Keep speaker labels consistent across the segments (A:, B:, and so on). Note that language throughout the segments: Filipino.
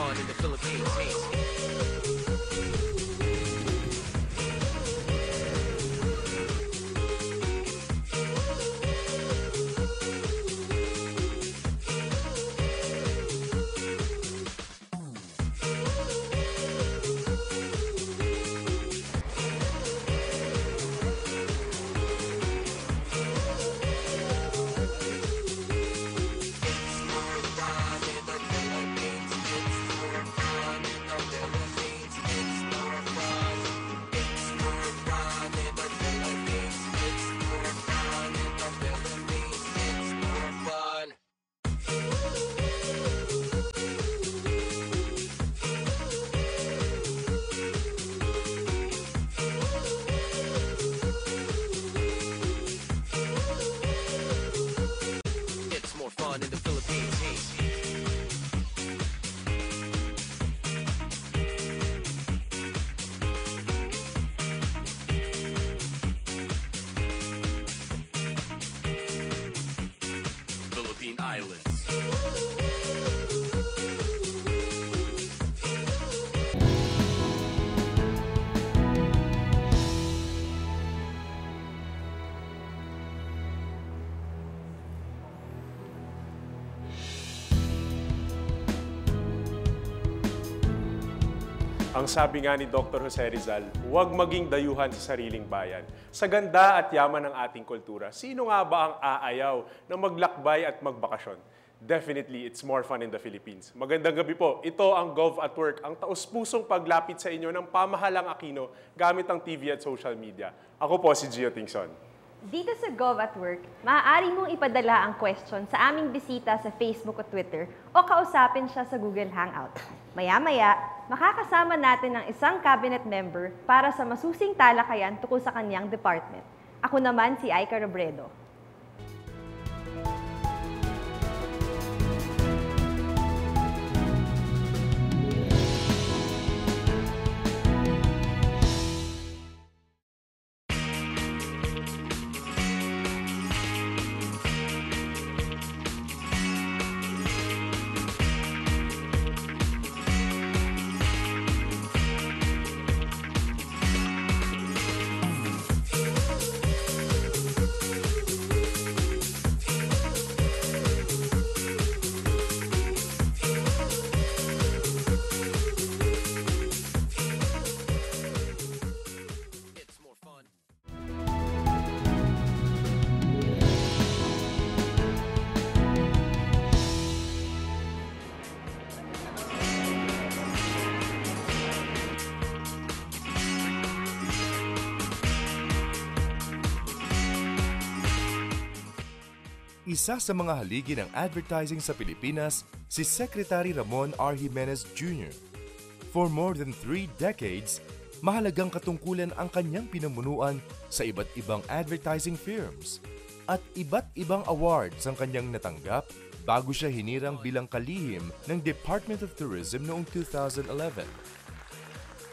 A: fun in the Philippines. It's more fun in the Philippines. Philippine Islands.
B: Ang sabi nga ni Dr. Jose Rizal, huwag maging dayuhan sa sariling bayan. Sa ganda at yaman ng ating kultura, sino nga ba ang aayaw na maglakbay at magbakasyon? Definitely, it's more fun in the Philippines. Magandang gabi po. Ito ang Gov at Work, ang taus-pusong paglapit sa inyo ng pamahalang Aquino gamit ang TV at social media. Ako po si Gio Tingson.
C: Dito sa Gov at Work, maaari mong ipadala ang question sa aming bisita sa Facebook at Twitter o kausapin siya sa Google Hangout. Maya-maya, makakasama natin ang isang cabinet member para sa masusing talakayan tungkol sa kanyang department. Ako naman si Aika Robredo.
A: It's more fun.
D: Isa sa mga haligi ng advertising sa Pilipinas, si Secretary Ramon R. Jimenez Jr. For more than 3 decades, mahalagang katungkulan ang kanyang pinamunuan sa iba't ibang advertising firms at iba't ibang awards ang kanyang natanggap bago siya hinirang bilang kalihim ng Department of Tourism noong 2011.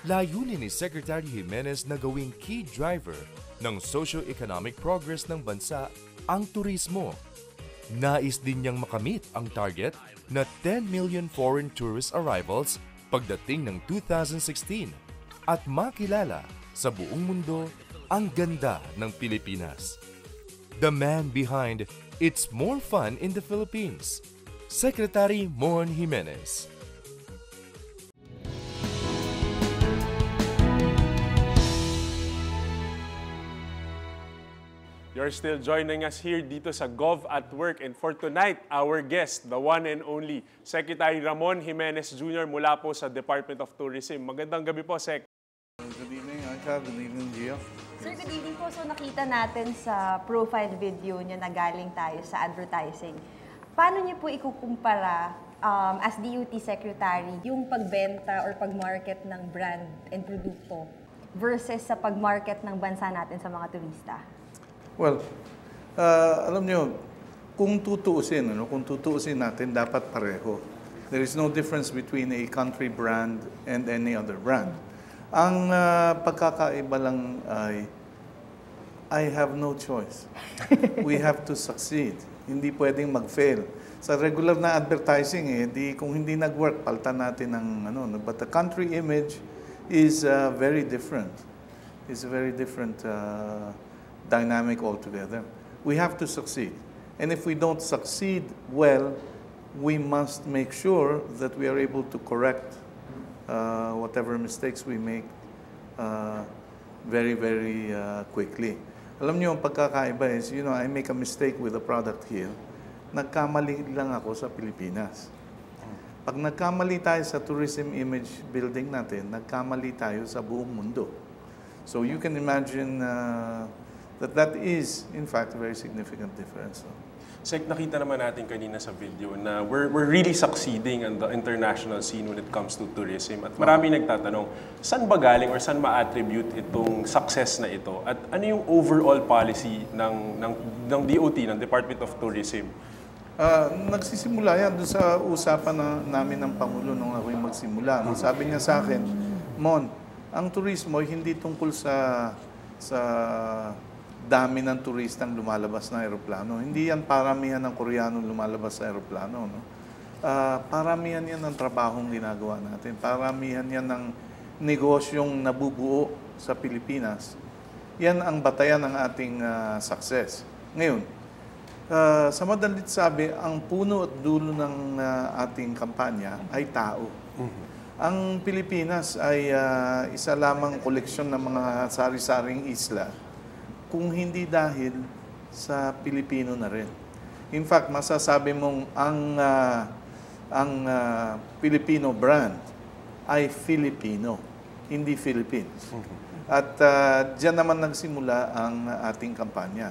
D: Layunin ni Secretary Jimenez na gawing key driver ng socio-economic progress ng bansa ang turismo. Nais din niyang makamit ang target na 10 million foreign tourist arrivals pagdating ng 2016 at makilala sa buong mundo ang ganda ng Pilipinas. The man behind It's More Fun in the Philippines, Secretary Mon Jimenez.
B: You're still joining us here dito sa Gov at Work. And for tonight, our guest, the one and only, Secretary Ramon Jimenez Jr. mula po sa Department of Tourism. Magandang gabi po, Sec.
E: Good evening, Aika. Good evening, Gio.
C: Sir, good evening po. So nakita natin sa profile video niya na galing tayo sa advertising. Paano niyo po ikukumpara as DUT Secretary yung pagbenta or pagmarket ng brand and produkto versus sa pagmarket ng bansa natin sa mga turista?
E: Well, alam niyo, kung tutuusin natin, dapat pareho. There is no difference between a country brand and any other brand. Ang pagkakaiba lang ay, I have no choice. We have to succeed. Hindi pwedeng mag-fail. sa regular na advertising, di, kung hindi nag-work, palitan natin ng ano. But the country image is very different. It's a very different dynamic altogether. We have to succeed. And if we don't succeed well, we must make sure that we are able to correct whatever mistakes we make very, very quickly. Alam niyo, ang pagkakaiba is, I make a mistake with a product here. Nagkamali lang ako sa Pilipinas. Pag nagkamali tayo sa tourism image building natin, nagkamali tayo sa buong mundo. So you can imagine that is, in fact, a very significant difference.
B: Sek, nakita naman natin kanina sa video na we're really succeeding on the international scene when it comes to tourism. At marami nagtatanong, saan ba galing or saan ma-attribute itong success na ito? At ano yung overall policy ng DOT, ng Department of Tourism?
E: Nagsisimula yan doon sa usapan namin ng Pangulo nung ako'y magsimula. Sabi niya sa akin, Mon, ang turismo ay hindi tungkol sa dami ng turistang lumalabas na aeroplano. Hindi yan paramihan ng Koreanong lumalabas sa aeroplano. No? Paramihan yan ng trabahong ginagawa natin. Paramihan yan ng negosyong nabubuo sa Pilipinas. Yan ang batayan ng ating success. Ngayon, sa madalit sabi, ang puno at dulo ng ating kampanya ay tao. Ang Pilipinas ay isa lamang koleksyon ng mga sari-saring isla kung hindi dahil sa Pilipino na rin. In fact, masasabi mong ang Filipino brand ay Filipino, hindi Philippines. At diyan naman nagsimula ang ating kampanya.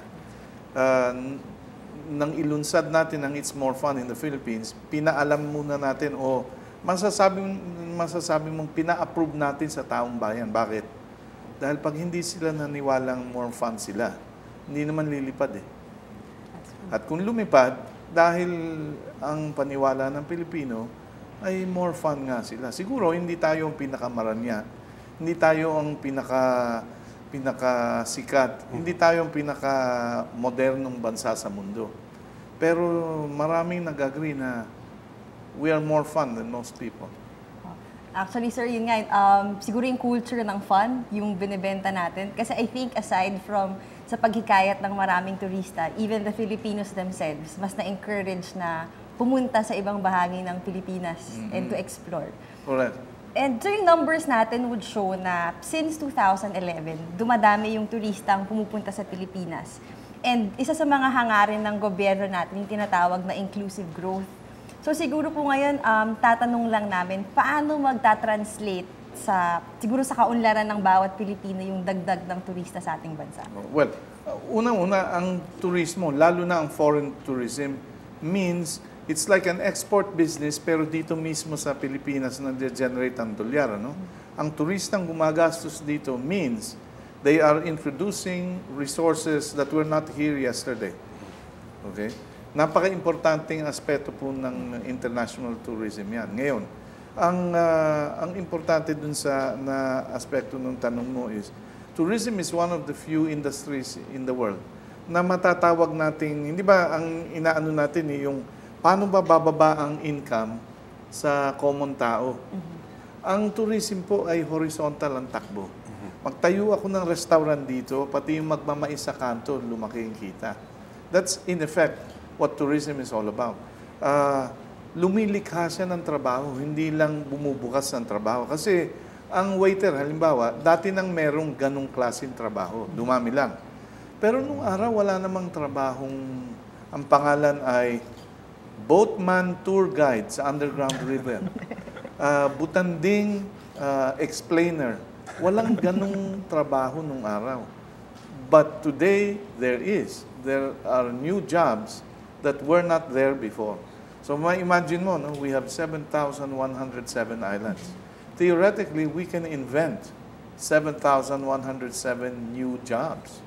E: Nang ilunsad natin ang It's More Fun in the Philippines, pinaalam muna natin o masasabi mong pina-approve natin sa taong bayan. Bakit? Dahil pag hindi sila naniwalang more fun sila, hindi naman lilipad eh. At kung lumipad, dahil ang paniwala ng Pilipino ay more fun nga sila. Siguro hindi tayo ang pinakamaranya, hindi tayo ang pinakasikat, hindi tayo ang pinakamodernong bansa sa mundo. Pero maraming nag-agree na we are more fun than most people.
C: Actually, sir, yun nga, siguro yung culture ng fun, yung binibenta natin. Kasi I think aside from sa paghikayat ng maraming turista, even the Filipinos themselves, mas na-encourage na pumunta sa ibang bahagi ng Pilipinas and to explore.
E: Correct.
C: And so yung numbers natin would show na since 2011, dumadami yung turistang pumupunta sa Pilipinas. And isa sa mga hangarin ng gobyerno natin, yung tinatawag na inclusive growth. So siguro po ngayon, tatanong lang namin, paano magta-translate siguro sa kaunlaran ng bawat Pilipino yung dagdag ng turista sa ating bansa?
E: Well, unang-una, ang turismo, lalo na ang foreign tourism, means it's like an export business pero dito mismo sa Pilipinas na-generate ang dolyar. No? Ang turistang gumagastos dito means they are introducing resources that were not here yesterday. Okay? Napaka-importanting aspeto po ng international tourism yan. Ngayon, ang importante dun sa aspekto ng tanong mo is, tourism is one of the few industries in the world na matatawag nating, hindi ba ang inaano natin yung paano ba bababa ang income sa common tao? Ang tourism po ay horizontal ang takbo. Magtayo ako ng restaurant dito, pati yung magmamais sa kanto, lumaki ang kita. That's in effect what tourism is all about. Lumilikha siya ng trabaho, hindi lang bumubukas ng trabaho. Kasi ang waiter, halimbawa, dati nang merong ganong klaseng trabaho, dumami lang. Pero nung araw, wala namang trabahong, ang pangalan ay boatman tour guide sa underground river. Butanding explainer. Walang ganong trabaho nung araw. But today, there is. There are new jobs that were not there before. So imagine mo, no? We have 7,107 islands. Theoretically, we can invent 7,107 new jobs,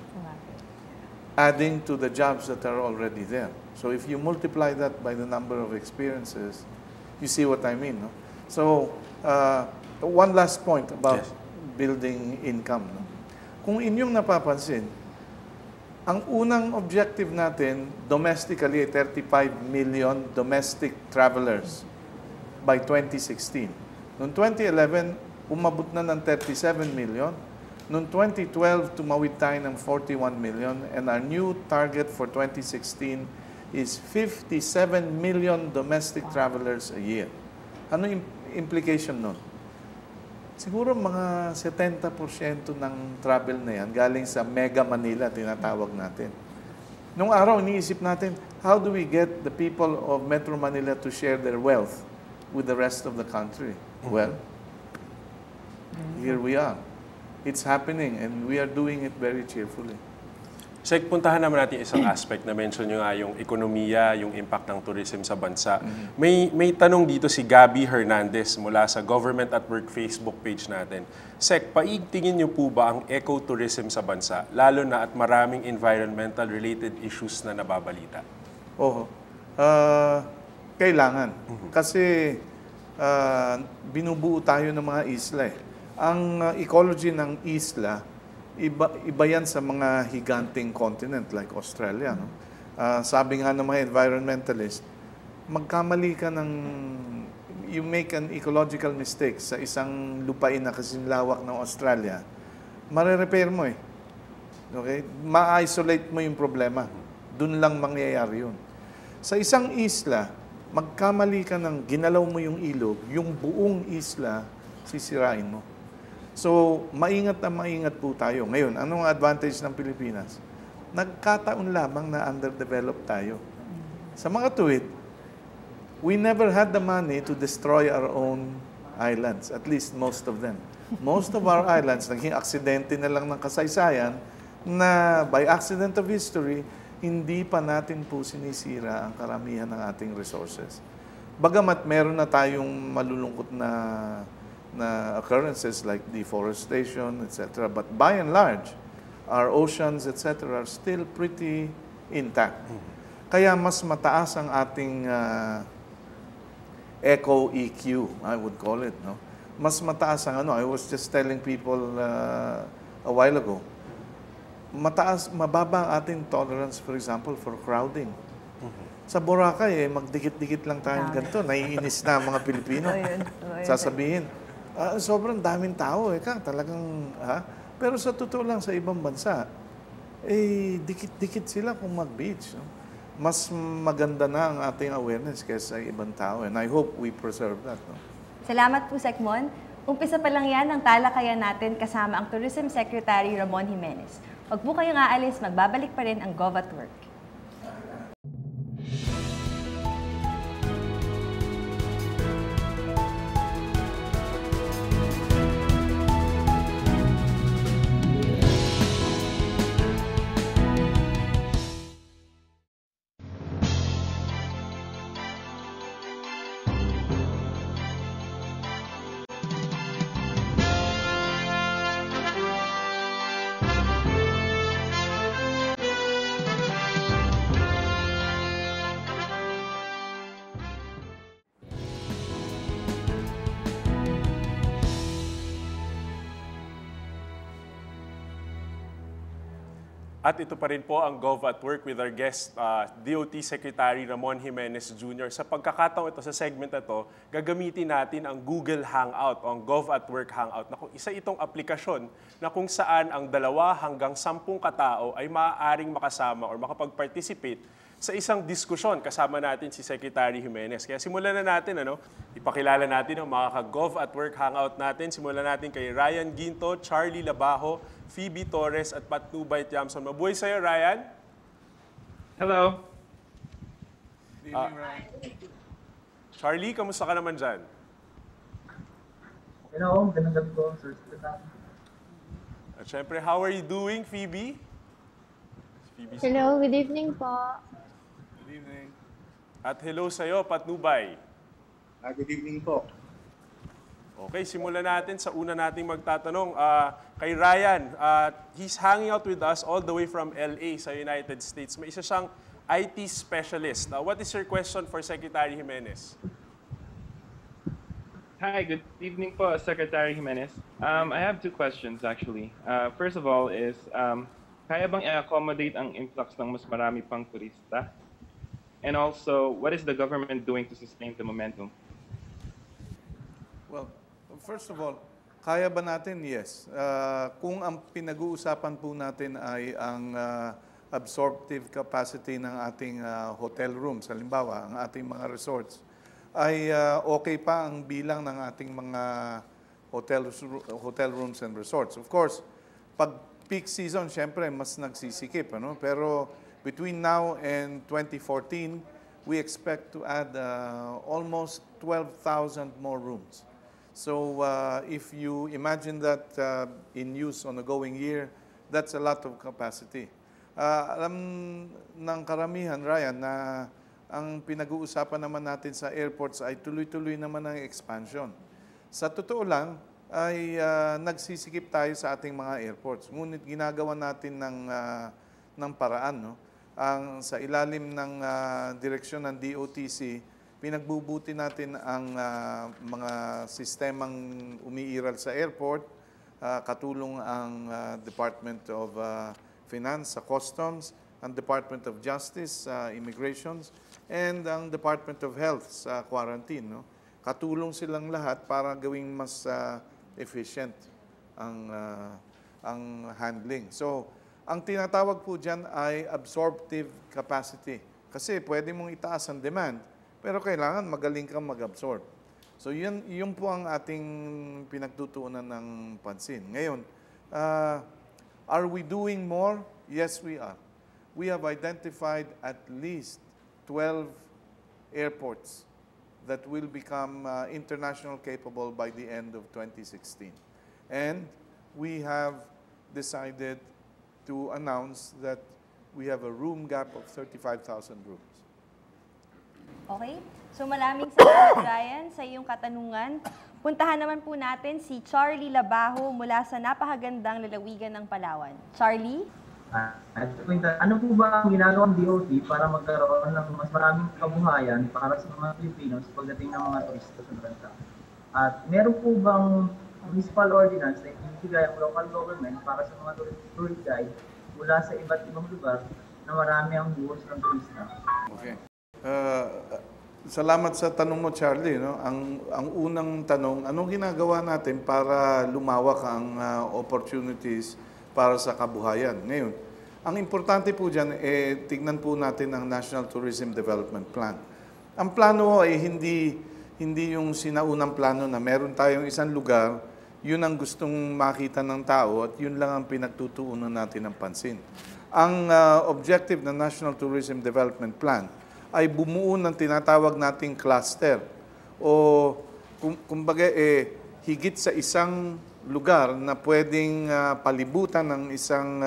E: adding to the jobs that are already there. So if you multiply that by the number of experiences, you see what I mean. No? So one last point about building income. No? Kung inyong napapansin, Ang unang objective natin, domestically, 35 million domestic travelers by 2016. Noong 2011, umabot na ng 37 million. Noong 2012, tumawid tayo ng 41 million. And our new target for 2016 is 57 million domestic travelers a year. Ano implication nun? Siguro mga 70% ng travel na yan galing sa Mega Manila, tinatawag natin. Nung araw, iniisip natin, how do we get the people of Metro Manila to share their wealth with the rest of the country? Well, here we are. It's happening and we are doing it very cheerfully.
B: Sek, puntahan naman natin isang aspect na mention nyo nga yung ekonomiya, yung impact ng tourism sa bansa. May tanong dito si Gabby Hernandez mula sa Government at Work Facebook page natin. Sek, paigtingin nyo po ba ang ecotourism sa bansa, lalo na at maraming environmental-related issues na nababalita?
E: Oo. Kailangan. Kasi binubuo tayo ng mga isla eh. Ang ecology ng isla, iba yan sa mga higanting continent like Australia. No? Sabi nga ng mga environmentalist, magkamali ka ng, you make an ecological mistake sa isang lupain na kasing lawak ng Australia, mare-repair mo eh. Okay? Ma-isolate mo yung problema. Doon lang mangyayari yun. Sa isang isla, magkamali ka ng ginalaw mo yung ilog, yung buong isla, sisirain mo. So, maingat po tayo. Ngayon, anong advantage ng Pilipinas? Nagkataon lamang na underdeveloped tayo. Sa mga tuwid, we never had the money to destroy our own islands, at least most of them. Most of our islands, naging aksidente na lang ng kasaysayan na by accident of history, hindi pa natin po sinisira ang karamihan ng ating resources. Bagamat meron na tayong malulungkot na occurrences like deforestation, etc. But by and large, our oceans, etc. are still pretty intact. Kaya mas mataas ang ating eco-EQ, I would call it. No? Mas mataas ang I was just telling people a while ago, mababa ang ating tolerance, for example, for crowding. Sa Boracay, magdikit-dikit lang tayong ganito. Naiinis na ang mga Pilipino. Sasabihin, sobrang daming tao talagang, Pero sa totoo lang, sa ibang bansa, dikit-dikit sila kung mag-beach. No? Mas maganda na ang ating awareness kaysa sa ibang tao. And I hope we preserve that. No?
C: Salamat po, Secmon. Umpisa pa lang yan ang talakayan natin kasama ang Tourism Secretary Ramon Jimenez. Huwag po kayong aalis, magbabalik pa rin ang Gov at Work.
B: At ito pa rin po ang Gov at Work with our guest, DOT Secretary Ramon Jimenez Jr. Sa pagkakataon ito, sa segment na ito, gagamitin natin ang Google Hangout o ang Gov at Work Hangout na kung isa itong aplikasyon na kung saan ang 2 hanggang 10 katao ay maaaring makasama o makapag-participate sa isang diskusyon kasama natin si Secretary Jimenez. Kaya simulan na natin, ipakilala natin ang mga ka-Gov at Work Hangout natin. Simulan natin kay Ryan Ginto, Charlie Labajo, Phoebe Torres at Patnubay Tiamson. Mabuhay sa'yo, Ryan.
F: Hello.
B: Charlie, kamusta ka naman dyan?
F: Hello, magandang gabi po, Sir Secretary.
B: At syempre, how are you doing, Phoebe?
G: Hello, good evening po.
E: Good evening.
B: At hello sa'yo, Patnubay.
F: Good evening po.
B: Okay, simulan natin sa una nating magtatanong. Kay Ryan, he's hanging out with us all the way from LA sa United States. May isa siyang IT specialist. What is your question for Secretary Jimenez?
F: Hi, good evening po, Secretary Jimenez. I have 2 questions actually. First of all is, kaya bang i-accommodate ang influx ng mas marami pang turista? And also, what is the government doing to sustain the momentum?
E: Well, first of all, kaya ba natin? Yes. Kung ang pinag-uusapan po natin ay ang absorptive capacity ng ating hotel rooms, halimbawa, ang ating mga resorts, ay okay pa ang bilang ng ating mga hotel rooms and resorts. Of course, pag peak season, syempre, mas nagsisikip. Ano? Pero between now and 2014, we expect to add almost 12,000 more rooms. So if you imagine that in use on a going year, that's a lot of capacity. Alam ng karamihan, Ryan, na ang pinag-uusapan naman natin sa airports ay tuloy-tuloy naman ang expansion. Sa totoo lang, ay nagsisikip tayo sa ating mga airports. Ngunit ginagawa natin ng paraan. No? Sa ilalim ng direksyon ng DOTC, pinagbubuti natin ang mga sistemang umiiral sa airport, katulong ang Department of Finance sa Customs, ang Department of Justice sa Immigrations, and ang Department of Health sa quarantine. No? Katulong silang lahat para gawing mas efficient ang handling. So, ang tinatawag po dyan ay absorptive capacity. Kasi pwede mong itaas ang demand, pero kailangan magaling kang mag-absorb. So, yun po ang ating pinagtutuunan ng pansin. Ngayon, are we doing more? Yes, we are. We have identified at least 12 airports that will become international capable by the end of 2016. And we have decided to announce that we have a room gap of 35,000 rooms.
C: Okay? So maraming salamat, Ryan, sa iyong katanungan. Puntahan naman po natin si Charlie Labajo mula sa napakagandang lalawigan ng Palawan. Charlie?
H: Ano po ba ang ginagawa ng DOT para magkaroon ng mas maraming kabuhayan para sa mga Pilipinos pagdating ng mga turista sa bansa? At meron po bang municipal ordinance na ibibigay ang local government para sa mga tourist guide mula sa iba't ibang lugar na marami ang buhos ng turista?
E: Okay. Salamat sa tanong mo, Charlie. No? Ang unang tanong, anong ginagawa natin para lumawak ang opportunities para sa kabuhayan? Ngayon, ang importante po dyan, tignan po natin ang National Tourism Development Plan. Ang plano ay hindi yung sinaunang plano na meron tayong isang lugar, yun ang gustong makita ng tao at yun lang ang pinagtutuunan natin ng pansin. Ang objective ng National Tourism Development Plan ay bumuo ng tinatawag nating cluster o kumbaga higit sa isang lugar na pwedeng palibutan ng isang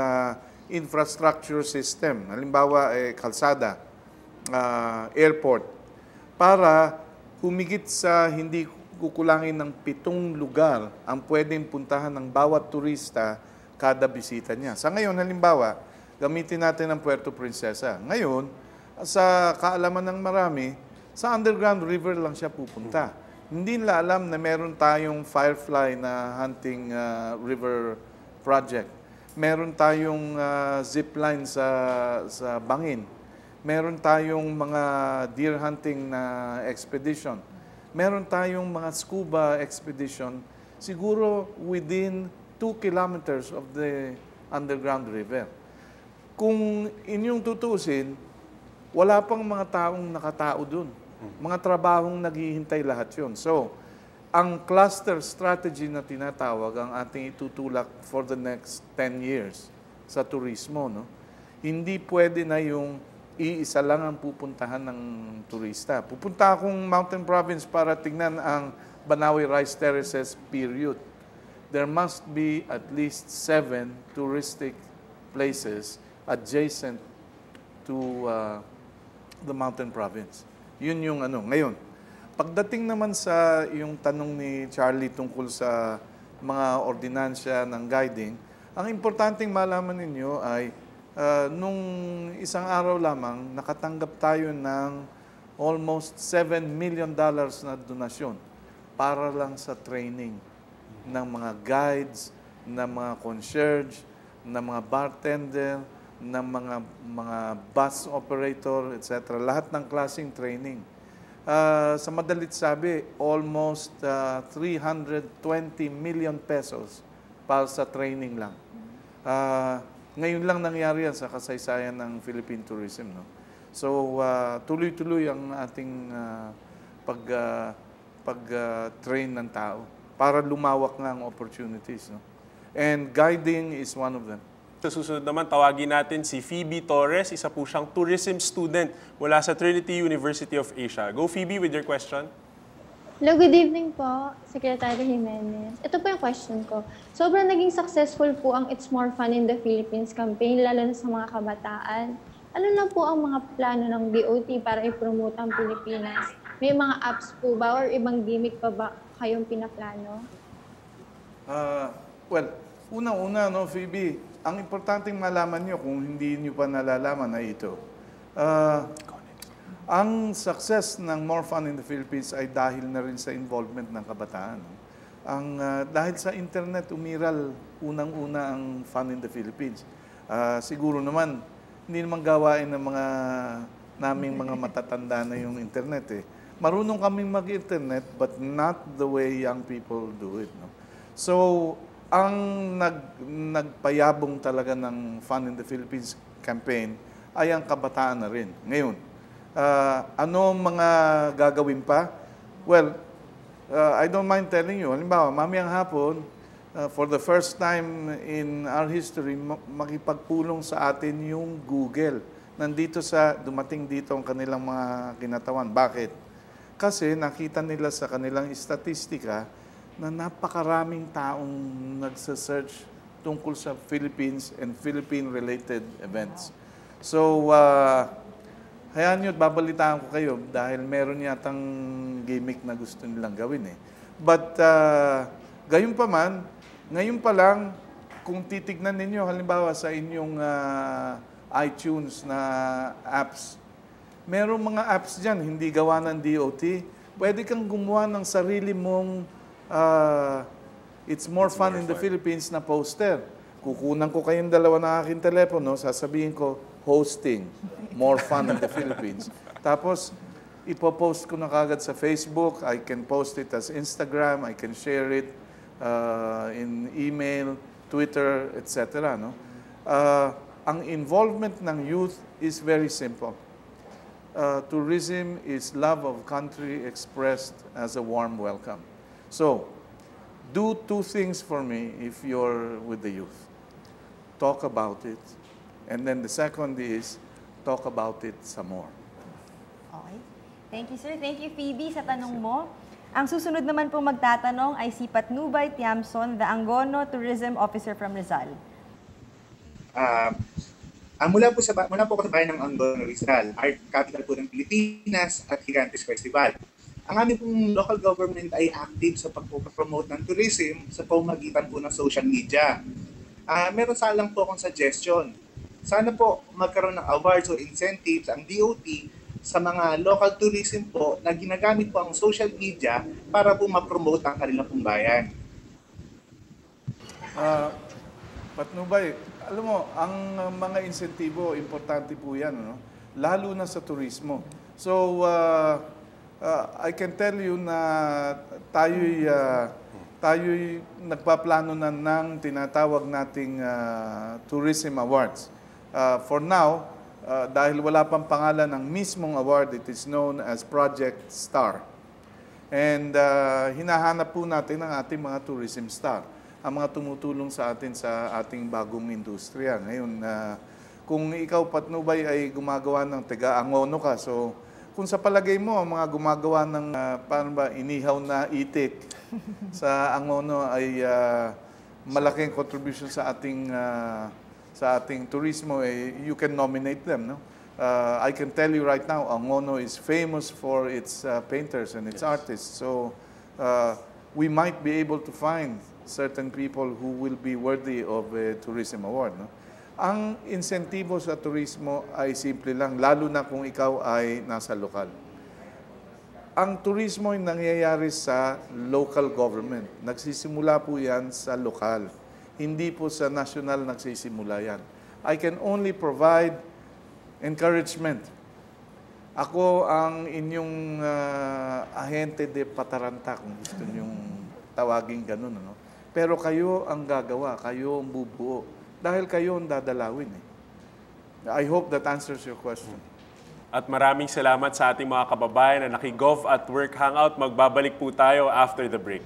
E: infrastructure system. Halimbawa, kalsada, airport, para humigit sa hindi kukulangin ng 7 lugar ang pwedeng puntahan ng bawat turista kada bisita niya. Sa ngayon, halimbawa, gamitin natin ang Puerto Princesa. Ngayon, sa kaalaman ng marami, sa underground river lang siya pupunta. Hindi nila alam na meron tayong Firefly na hunting river project. Meron tayong zipline sa Bangin. Meron tayong mga deer hunting na expedition. Meron tayong mga scuba expedition, siguro within 2 kilometers of the underground river. Kung inyong tutusin, wala pang mga taong nakatao dun. Mga trabahong naghihintay lahat yun. So, ang cluster strategy na tinatawag ang ating itutulak for the next 10 years sa turismo. No? Hindi pwede na yung iisa lang ang pupuntahan ng turista. Pupunta akong Mountain Province para tignan ang Banawe Rice Terraces, period. There must be at least 7 touristic places adjacent to the Mountain Province. Yun yung ano. Ngayon, pagdating naman sa yung tanong ni Charlie tungkol sa mga ordinansya ng guiding, ang importanteng malaman ninyo ay nung isang araw lamang, nakatanggap tayo ng almost $7 million na donasyon para lang sa training ng mga guides, ng mga concierge, ng mga bartender, ng mga bus operator, etc. Lahat ng klaseng training. Sa madalit sabi, almost 320 million pesos para sa training lang. Ngayon lang nangyari yan sa kasaysayan ng Philippine tourism. No? So, tuloy-tuloy ang ating pag-train ng tao para lumawak nga ang opportunities. No? And guiding is one of them.
B: Sa susunod naman, tawagin natin si Phoebe Torres. Isa po siyang tourism student mula sa Trinity University of Asia. Go, Phoebe, with your question.
G: Hello, good evening po, Secretary Jimenez. Ito po yung question ko. Sobrang naging successful po ang It's More Fun in the Philippines campaign, lalo na sa mga kabataan. Ano na po ang mga plano ng DOT para i-promote ang Pilipinas? May mga apps po ba or ibang gimmick pa ba kayong pinaplano?
E: Well, unang-una, no, Phoebe, ang importanteng malaman nyo kung hindi nyo pa nalalaman ay ito. Ang success ng More Fun in the Philippines ay dahil na rin sa involvement ng kabataan. Dahil sa internet, umiral unang-una ang Fun in the Philippines. Siguro naman, hindi naman gawain ng naming mga matatanda na yung internet. Marunong kaming mag-internet, but not the way young people do it. No? So, ang nagpayabong talaga ng Fun in the Philippines campaign ay ang kabataan na rin. Ngayon, ano mga gagawin pa? Well, I don't mind telling you. Halimbawa, mamayang hapon, for the first time in our history, makipagpulong sa atin yung Google. Dumating dito ang kanilang mga kinatawan. Bakit? Kasi nakita nila sa kanilang statistika na napakaraming taong nagsa-search tungkol sa Philippines and Philippine-related events. So, hayaan nyo, babalitaan ko kayo dahil meron yatang gimmick na gusto nilang gawin eh. But, gayon pa man, ngayon pa lang, kung titignan ninyo, halimbawa sa inyong iTunes na apps, merong mga apps dyan, hindi gawa ng DOT. Pwede kang gumawa ng sarili mong It's More Fun in the Philippines na poster. Kukunan ko kayong dalawa ng aking telepono, sasabihin ko, hosting, More Fun in the Philippines. Tapos, ipopost ko na kagad sa Facebook. I can post it as Instagram. I can share it in email, Twitter, etc. No? Ang involvement ng youth is very simple. Tourism is love of country expressed as a warm welcome. So, do two things for me if you're with the youth. Talk about it. And then the second is, talk about it some more.
C: Okay. Thank you, sir. Thank you, Phoebe, sa tanong mo. Ang susunod naman po magtatanong ay si Patnubay Tiamson, the Angono Tourism Officer from Rizal.
I: Mula po ako sa bayan ng Angono, Rizal, art capital po ng Pilipinas at Gigantes Festival. Ang aming pong local government ay active sa pag-promote ng tourism sa pamamagitan po ng social media. Meron lang po akong suggestion. Sana po magkaroon ng awards o incentives ang DOT sa mga local tourism po na ginagamit po ang social media para po ma-promote ang kanilang pong bayan.
E: Patnubay, alam mo, ang mga insentibo, importante po yan, no? Lalo na sa turismo. So, I can tell you na tayo'y nagpaplano na ng tinatawag nating Tourism Awards. For now, dahil wala pang pangalan ng mismong award, it is known as Project Star. And hinahanap po natin ang ating mga tourism star, ang mga tumutulong sa atin sa ating bagong industriya. Ngayon, kung ikaw, Patnubay, ay gumagawa ng taga-Angono ka, so kung sa palagay mo, ang mga gumagawa ng inihaw na itik sa Angono ay malaking contribution sa ating turismo, you can nominate them. No? I can tell you right now, Angono is famous for its painters and its artists. So we might be able to find certain people who will be worthy of a tourism award. No? Ang insentibo sa turismo ay simple lang, lalo na kung ikaw ay nasa lokal. Ang turismo ay nangyayari sa local government. Nagsisimula po yan sa lokal. Hindi po sa national nagsisimula yan. I can only provide encouragement. Ako ang inyong ahente de pataranta, kung gusto niyong tawagin ganun. Ano? Pero kayo ang gagawa, kayo ang bubuo. Dahil kayo ang dadalawin. I hope that answers your question.
B: At maraming salamat sa ating mga kababayan na naki-Gov at Work Hangout. Magbabalik po tayo after the break.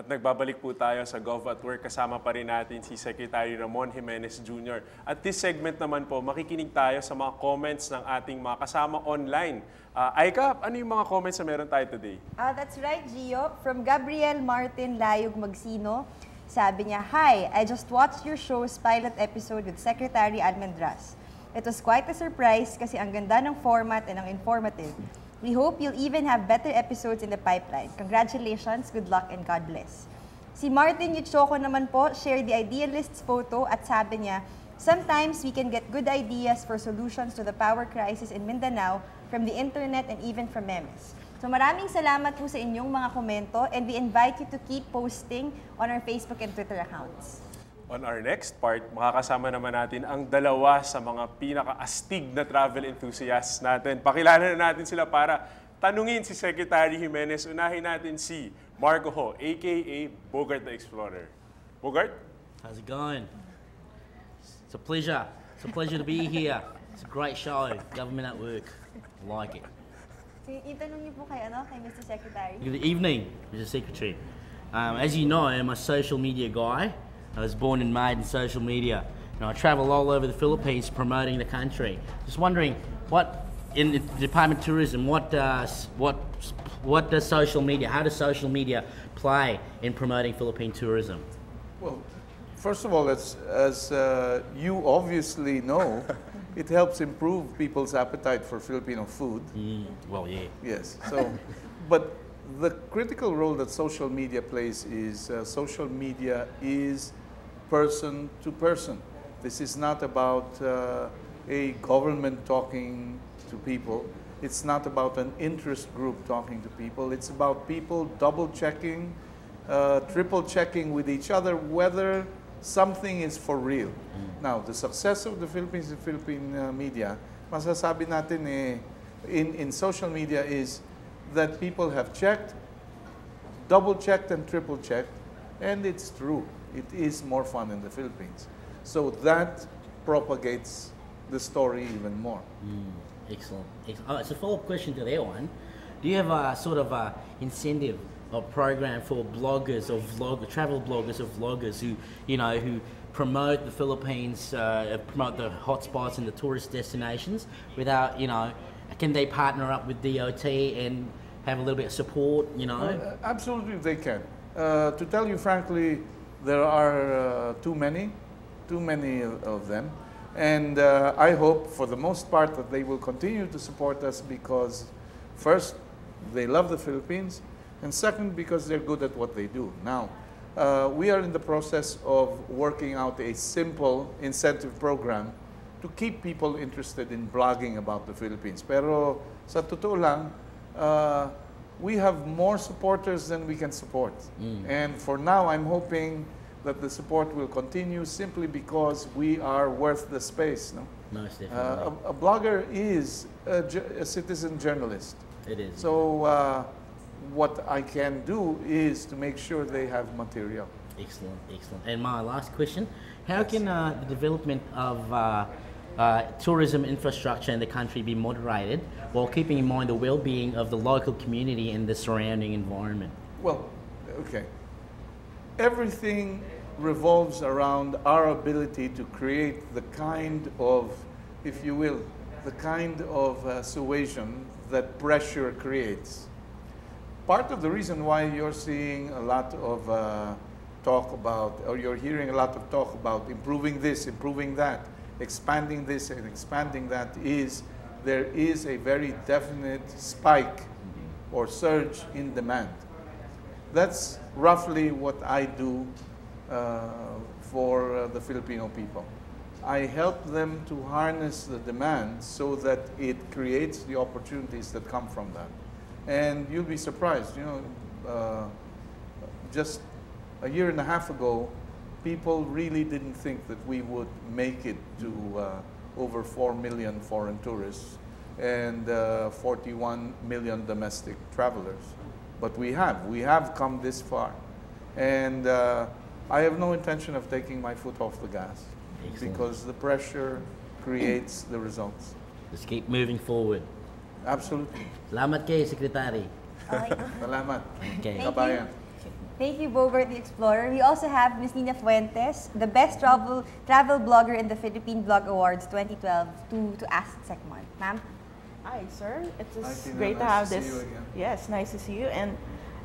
B: At nagbabalik po tayo sa Gov at Work. Kasama pa rin natin si Secretary Ramon Jimenez Jr. At this segment naman po, makikinig tayo sa mga comments ng ating mga kasama online. Aika, ano yung mga comments na meron tayo today?
C: That's right, Gio. From Gabriel Martin Layog Magsino, sabi niya, "Hi, I just watched your show's pilot episode with Secretary Almendras. It was quite a surprise kasi ang ganda ng format and ang informative. We hope you'll even have better episodes in the pipeline. Congratulations, good luck, and God bless." Si Martin Yuchoco naman po shared the idealists photo at sabi niya, "Sometimes we can get good ideas for solutions to the power crisis in Mindanao from the internet and even from memes." So maraming salamat po sa inyong mga komento and we invite you to keep posting on our Facebook and Twitter accounts.
B: On our next part, makakasama naman natin ang dalawa sa mga pinaka-astig na travel enthusiasts natin. Pakilala na natin sila para tanungin si Secretary Jimenez. Unahin natin si Marco Ho, a.k.a. Bogart the Explorer. Bogart?
J: How's it going? It's a pleasure. It's a pleasure to be here. It's a great show, Government at Work. I like it.
C: So, itanong niyo po kay Mr. Secretary.
J: Good evening, Mr. Secretary. As you know, I'm a social media guy. I was born and made in social media. And I travel all over the Philippines promoting the country. Just wondering, what in the Department of Tourism, what does social media, how does social media play in promoting Philippine tourism?
E: Well, first of all, as you obviously know, it helps improve people's appetite for Filipino food.
J: Well, yeah.
E: Yes. So, but the critical role that social media plays is social media is person to person. This is not about a government talking to people. It's not about an interest group talking to people. It's about people double-checking, triple-checking with each other whether something is for real. Now, the success of the Philippines and Philippine media, masasabi natin in social media is that people have checked, double-checked and triple-checked, and it's true. It is more fun in the Philippines. So that propagates the story even more.
J: Excellent. It's a follow-up question to that one. Do you have a sort of a incentive or program for bloggers or travel bloggers or vloggers who promote the Philippines, promote the hotspots and the tourist destinations without, can they partner up with DOT and have a little bit of support,
E: Absolutely they can. To tell you frankly, there are too many of them. And I hope for the most part that they will continue to support us because first, they love the Philippines, and second, because they're good at what they do. Now, we are in the process of working out a simple incentive program to keep people interested in blogging about the Philippines. Pero sa totoo lang, we have more supporters than we can support. And for now, I'm hoping that the support will continue simply because we are worth the space. No?
J: Most definitely.
E: A blogger is a citizen journalist.
J: It is.
E: So what I can do is to make sure they have material.
J: Excellent, excellent. And my last question, how can the development of tourism infrastructure in the country be moderated while keeping in mind the well-being of the local community and the surrounding environment?
E: Well, okay. Everything revolves around our ability to create the kind of, if you will, the kind of suasion that pressure creates. part of the reason why you're seeing a lot of talk about, or you're hearing a lot of talk about improving this, improving that, expanding this and expanding that, is there is a very definite spike or surge in demand. That's roughly what I do for the Filipino people. I help them to harness the demand so that it creates the opportunities that come from that. And you'll be surprised, you know, just a year and a half ago, people really didn't think that we would make it to over 4 million foreign tourists and 41 million domestic travelers. But we have come this far. And I have no intention of taking my foot off the gas. Excellent. Because the pressure creates the results.
J: Let's keep moving forward.
E: Absolutely.
J: Salamat kayo, Secretary.
E: Salamat.
J: Okay.
E: Kabayan.
C: Thank you, Bobert the Explorer. We also have Ms. Nina Fuentes, the best travel blogger in the Philippine Blog Awards 2012, to ask segment. Ma'am?
K: Hi, sir. It's
E: Hi,
K: just
E: Tina.
K: great to
E: Nice
K: have
E: to
K: this.
E: see you again.
K: Yes, nice to see you, and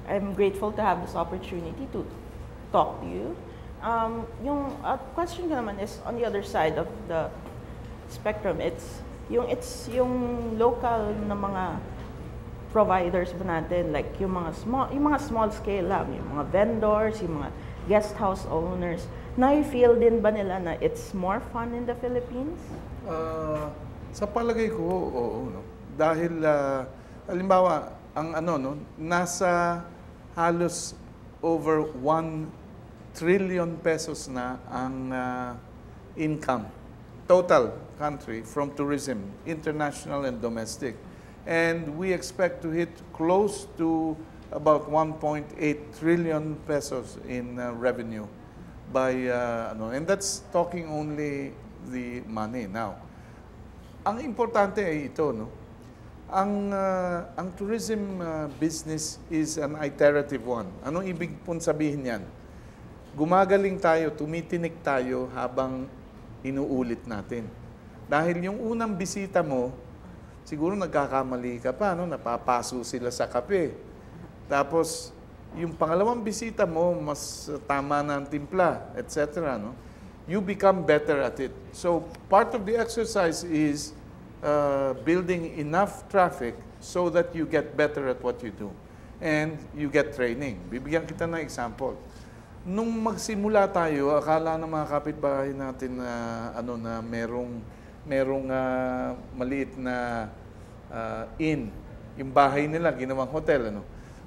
K: I'm grateful to have this opportunity to talk to you. Yung question ko naman is on the other side of the spectrum. It's yung local na mga providers ba natin, like yung mga small scale lang, yung mga vendors, yung mga guest house owners. Na-feel din ba nila na it's more fun in the Philippines?
E: Sa palagay ko, oo. No? Dahil, halimbawa, nasa halos over 1 trillion pesos na ang income, total country, from tourism, international and domestic. And we expect to hit close to about 1.8 trillion pesos in revenue by, and that's talking only the money. Now, ang importante ay ito, no? Ang tourism business is an iterative one. Anong ibig pong sabihin yan? Gumagaling tayo, tumitinik tayo habang inuulit natin. Dahil yung unang bisita mo, siguro nagkakamali ka pa, no? Napapaso sila sa kape. Tapos, yung pangalawang bisita mo, mas tama na ang timpla, etc. No? You become better at it. So, part of the exercise is building enough traffic so that you get better at what you do. And you get training. Bibigyan kita ng example. Nung magsimula tayo, akala ng mga kapitbahay natin na merong maliit na inn. Yung bahay nila, ginawang hotel.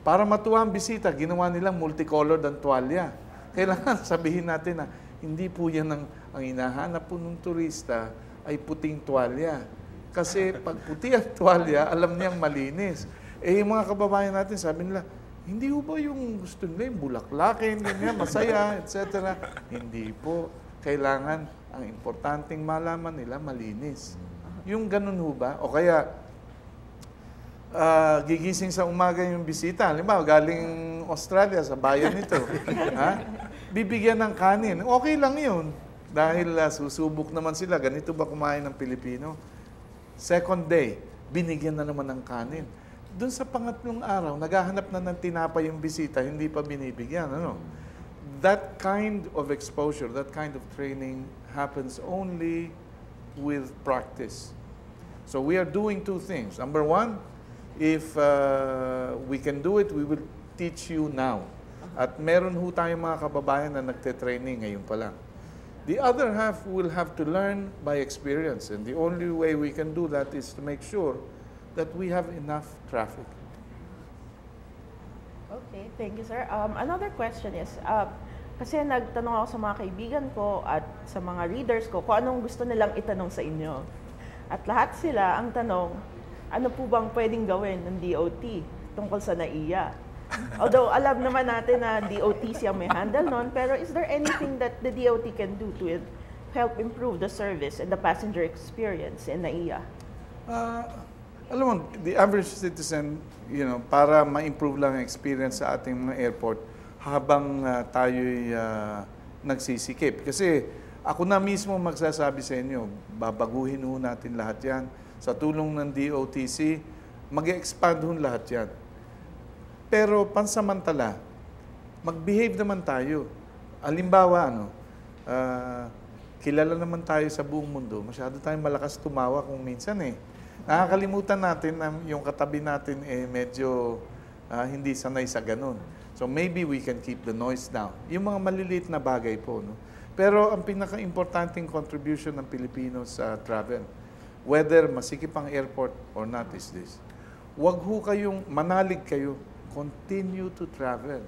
E: Para matuwa ang bisita, ginawa nilang multicolored ang tuwalya. Kailangan sabihin natin na hindi po yan ang hinahanap po ng turista ay puting tuwalya. Kasi pag puti ang tuwalya, alam niyang malinis. Yung mga kababayan natin, sabi nila, hindi po ba yung gusto nila, yung bulaklakin, ganyan, masaya, etc. Hindi po. Kailangan, ang importanteng malaman nila, malinis. Yung ganun ho ba? O kaya, gigising sa umaga yung bisita. Halimbawa, galing Australia, sa bayan nito. Bibigyan ng kanin. Okay lang yun. Dahil susubok naman sila. Ganito ba kumain ng Pilipino? Second day, binigyan na naman ng kanin. Doon sa pangatlong araw, naghahanap na ng tinapay yung bisita, hindi pa binibigyan. That kind of exposure, that kind of training happens only with practice. So we are doing two things. Number one, if we can do it, we will teach you now. At meron ho tayong mga kababayan na nagte-training ngayon pa lang. The other half will have to learn by experience. And the only way we can do that is to make sure that we have enough traffic.
K: Okay, thank you, sir. Another question is, kasi nagtanong ako sa mga kaibigan ko at sa mga readers ko kung anong gusto nilang itanong sa inyo. At lahat sila ang tanong, ano po bang pwedeng gawin ng DOT tungkol sa NAIA? Although alam naman natin na DOT siya may handle nun, pero is there anything that the DOT can do to help improve the service and the passenger experience in NAIA?
E: Alam mo, the average citizen, para ma-improve lang ang experience sa ating mga airport habang tayo'y nagsisikip. Kasi ako na mismo magsasabi sa inyo, babaguhin ho natin lahat yan. Sa tulong ng DOTC, mag-expand ho lahat yan. Pero pansamantala, mag-behave naman tayo. Halimbawa, kilala naman tayo sa buong mundo. Masyado tayong malakas tumawa kung minsan Nakakalimutan natin na yung katabi natin medyo hindi sanay sa ganun. So maybe we can keep the noise down. Yung mga maliliit na bagay po. No? Pero ang pinaka-importanting contribution ng Pilipino sa travel, whether masikip ang airport or not, is this. Huwag ho kayong, manalig kayo, continue to travel.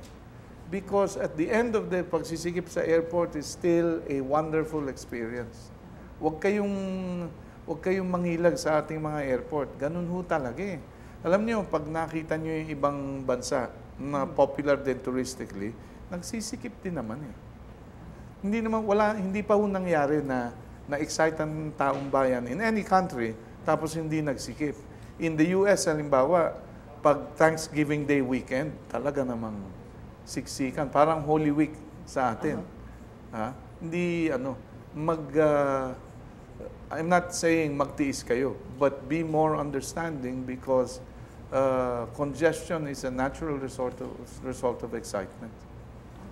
E: Because at the end of the pagsisikip sa airport is still a wonderful experience. Huwag kayong mangilag sa ating mga airport. Ganun ho talaga Alam niyo, pag nakita niyo yung ibang bansa na popular din touristically, nagsisikip din naman Hindi pa ho nangyari na excite ang taong bayan in any country tapos hindi nagsikip. In the US, halimbawa, pag Thanksgiving Day weekend, talaga namang siksikan. Parang Holy Week sa atin. Hindi, I'm not saying magtiis kayo, but be more understanding because congestion is a natural result of excitement.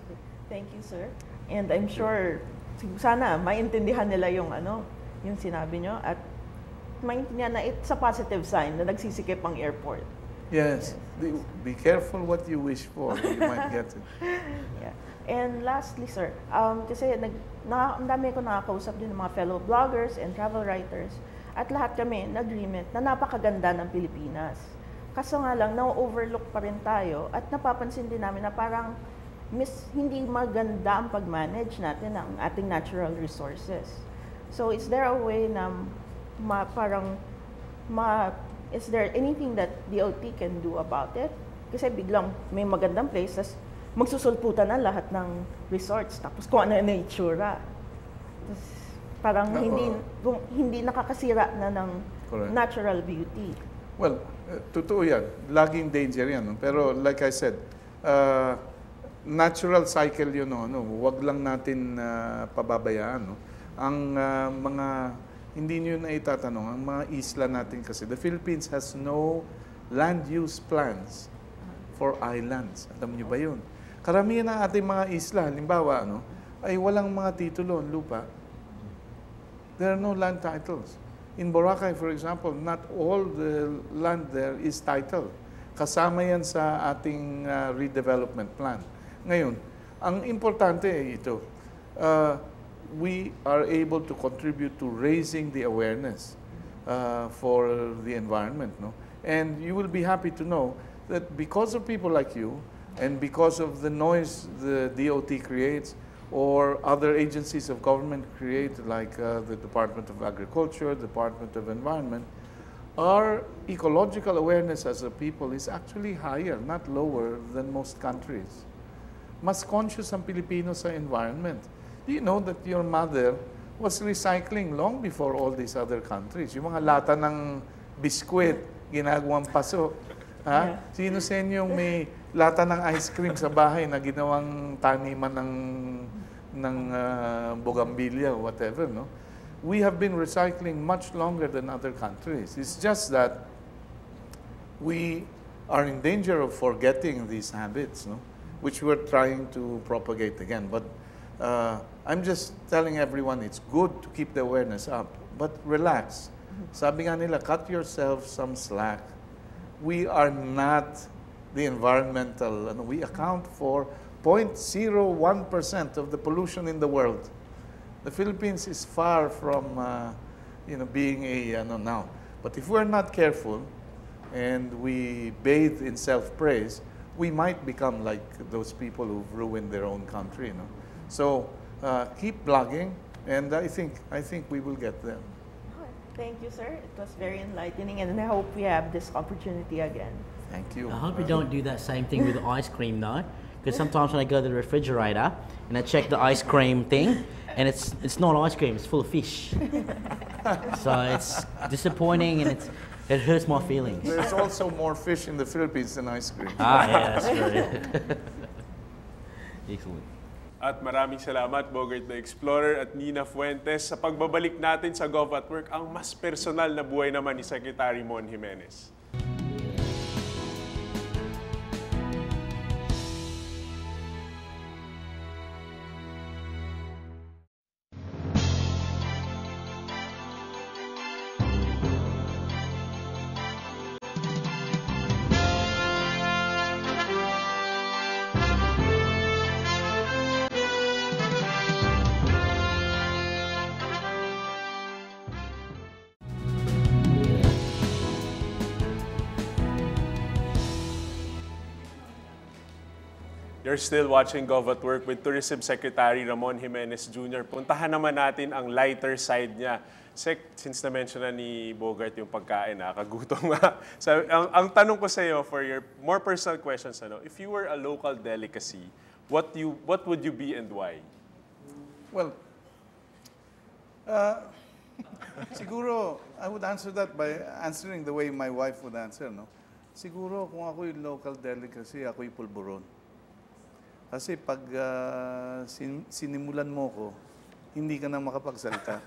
K: Okay. Thank you, sir. And I'm sure, sana maintindihan nila yung sinabi nyo at maintindihan na it's a positive sign na nagsisikip ang airport.
E: Yes. Be careful what you wish for. You might get it.
K: Yeah. And lastly, sir, kasi ang dami ko nakakausap din ng mga fellow bloggers and travel writers at lahat kami nag-agreement na napakaganda ng Pilipinas. Kaso nga lang, na-overlook pa rin tayo at napapansin din namin na parang hindi maganda ang pag-manage natin ng ating natural resources. So is there a way na is there anything that DOT can do about it? Kasi biglang may magandang place, tas magsusulputan na lahat ng resorts, tapos kung ano na itsura. Parang hindi nakakasira na ng natural beauty.
E: Well, totoo yan. Laging danger yan. Pero like I said, natural cycle yun. Huwag lang natin pababayaan. Ang mga hindi nyo na itatanong, ang mga isla natin kasi, the Philippines has no land use plans for islands. Alam nyo ba yun? Karamihan ng ating mga isla, halimbawa, ay walang mga titulo, lupa. There are no land titles. In Boracay, for example, not all the land there is titled. Kasama yan sa ating redevelopment plan. Ngayon, ang importante ito, we are able to contribute to raising the awareness for the environment. And you will be happy to know that because of people like you and because of the noise the DOT creates or other agencies of government create, like the Department of Agriculture, Department of Environment, our ecological awareness as a people is actually higher, not lower than most countries. Mas conscious ang Pilipino sa environment. Do you know that your mother was recycling long before all these other countries? Yung mga lata ng biskwit, ginagawang paso. Ha? Sino sa inyong may lata ng ice cream sa bahay na ginawang taniman ng bougainvillea or whatever, no? We have been recycling much longer than other countries. It's just that we are in danger of forgetting these habits, no? Which we're trying to propagate again. But I'm just telling everyone it's good to keep the awareness up, but relax. Sabi nga nila, cut yourself some slack. We are not the environmental, we account for 0.01% of the pollution in the world. The Philippines is far from, being now. But if we're not careful and we bathe in self-praise, we might become like those people who've ruined their own country. So keep blogging, and I think we will get there.
K: Thank you, sir. It was very enlightening, and I hope we have this opportunity again.
E: Thank you.
J: I hope you don't do that same thing with the ice cream, though, because sometimes when I go to the refrigerator and I check the ice cream thing, and it's not ice cream; it's full of fish. So it's disappointing, and it hurts my feelings.
E: There's also more fish in the Philippines than ice cream.
J: Yeah, that's true. Excellent.
B: At maraming salamat, Bogart the Explorer at Nina Fuentes, sa pagbabalik natin sa Gov at Work, ang mas personal na buhay naman ni Secretary Mon Jimenez. You're still watching Gov at Work with Tourism Secretary Ramon Jimenez Jr. Puntahan naman natin ang lighter side niya. Sec, since na-mention na ni Bogart yung pagkain, kagutom nga. So, ang tanong ko sa iyo, for your more personal questions, if you were a local delicacy, what would you be and why?
E: Well, siguro, I would answer that by answering the way my wife would answer, no? Siguro, kung ako yung local delicacy, ako yung pulburon. Kasi pag sinimulan mo ko, hindi ka na makapagsalita.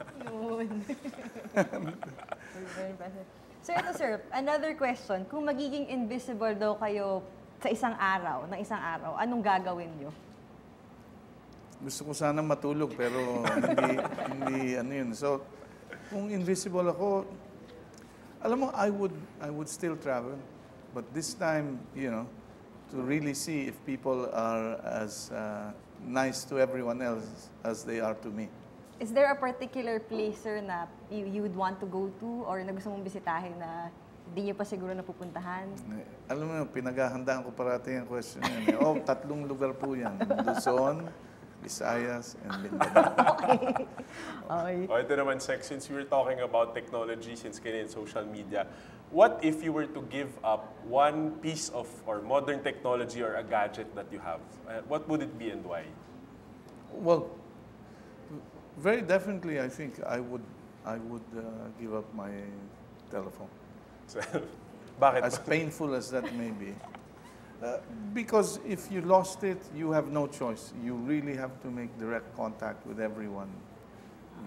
C: Sir, sir, another question. Kung magiging invisible daw kayo sa isang araw, anong gagawin nyo?
E: Gusto ko sana matulog, pero hindi ano yun. So, kung invisible ako, alam mo, I would still travel. But this time, to really see if people are as nice to everyone else as they are to me.
C: Is there a particular place, sir, na you would want to go to or na gusto mong bisitahin na hindi niyo pa siguro napupuntahan?
E: Alam mo, pinaghahandaan ko parating ang question yan. 3 lugar po yan. Luzon, Visayas, and Mindanao.
C: Okay.
B: Ito naman, Sec, since we were talking about technology, since ganyan social media, what if you were to give up one piece of or modern technology or a gadget that you have? What would it be and why?
E: Well, very definitely, I think I would give up my telephone.
B: Bakit?
E: As painful as that may be. Because if you lost it, you have no choice. You really have to make direct contact with everyone.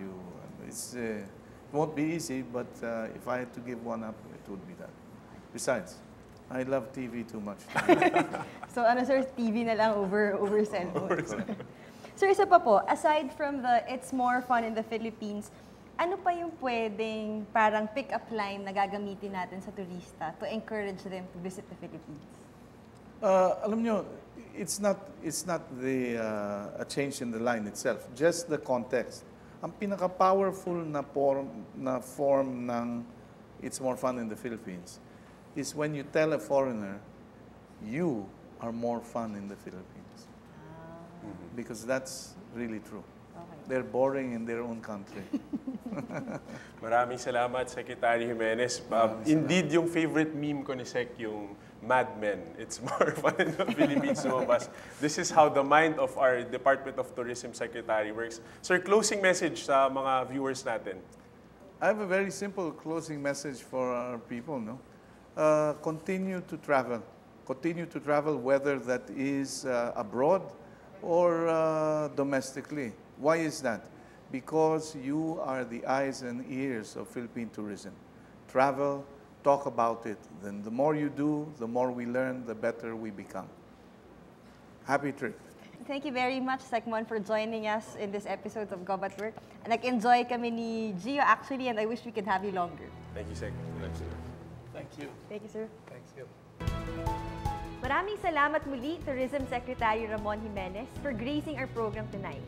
E: It won't be easy, but if I had to give one up, it would be that. Besides, I love TV too much.
C: So sir, TV na lang over cellphone. Sir, isa pa po, aside from the It's More Fun in the Philippines, ano pa yung pwedeng parang pick-up line na gagamitin natin sa turista to encourage them to visit the Philippines?
E: Alam nyo, it's not a change in the line itself, just the context. Ang pinaka-powerful na form ng It's More Fun in the Philippines is when you tell a foreigner, you are more fun in the Philippines. Because that's really true.
C: Okay.
E: They're boring in their own country.
B: Maraming salamat, Secretary Jimenez. Indeed, yung favorite meme ko ni Sec, yung Mad Men. It's more fun in the Philippines lumabas. This is how the mind of our Department of Tourism Secretary works. Sir, closing message sa mga viewers natin.
E: I have a very simple closing message for our people. Continue to travel. Continue to travel, whether that is abroad or domestically. Why is that? Because you are the eyes and ears of Philippine tourism. Travel, talk about it. Then the more you do, the more we learn, the better we become. Happy trip.
C: Thank you very much, Secmon, for joining us in this episode of Gov at Work. Nag-enjoy kami ni Gio actually, and I wish we could have you longer.
B: Thank you, Sec.
E: Thank you.
C: Thank you, sir.
E: Thank you.
C: Maraming salamat muli, Tourism Secretary Ramon Jimenez, for gracing our program tonight.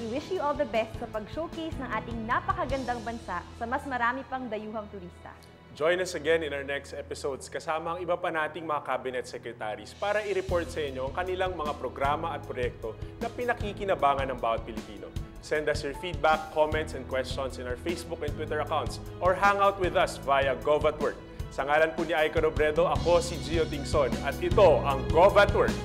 C: We wish you all the best sa pag-showcase ng ating napakagandang bansa sa mas marami pang dayuhang turista.
B: Join us again in our next episodes kasama ang iba pa nating mga cabinet secretaries para i-report sa inyo ang kanilang mga programa at proyekto na pinakikinabangan ng bawat Pilipino. Send us your feedback, comments, and questions in our Facebook and Twitter accounts or hang out with us via Gov at Work. Sa ngalan po ni Aiko Robredo, ako si Gio Tingson at ito ang Gov at Work.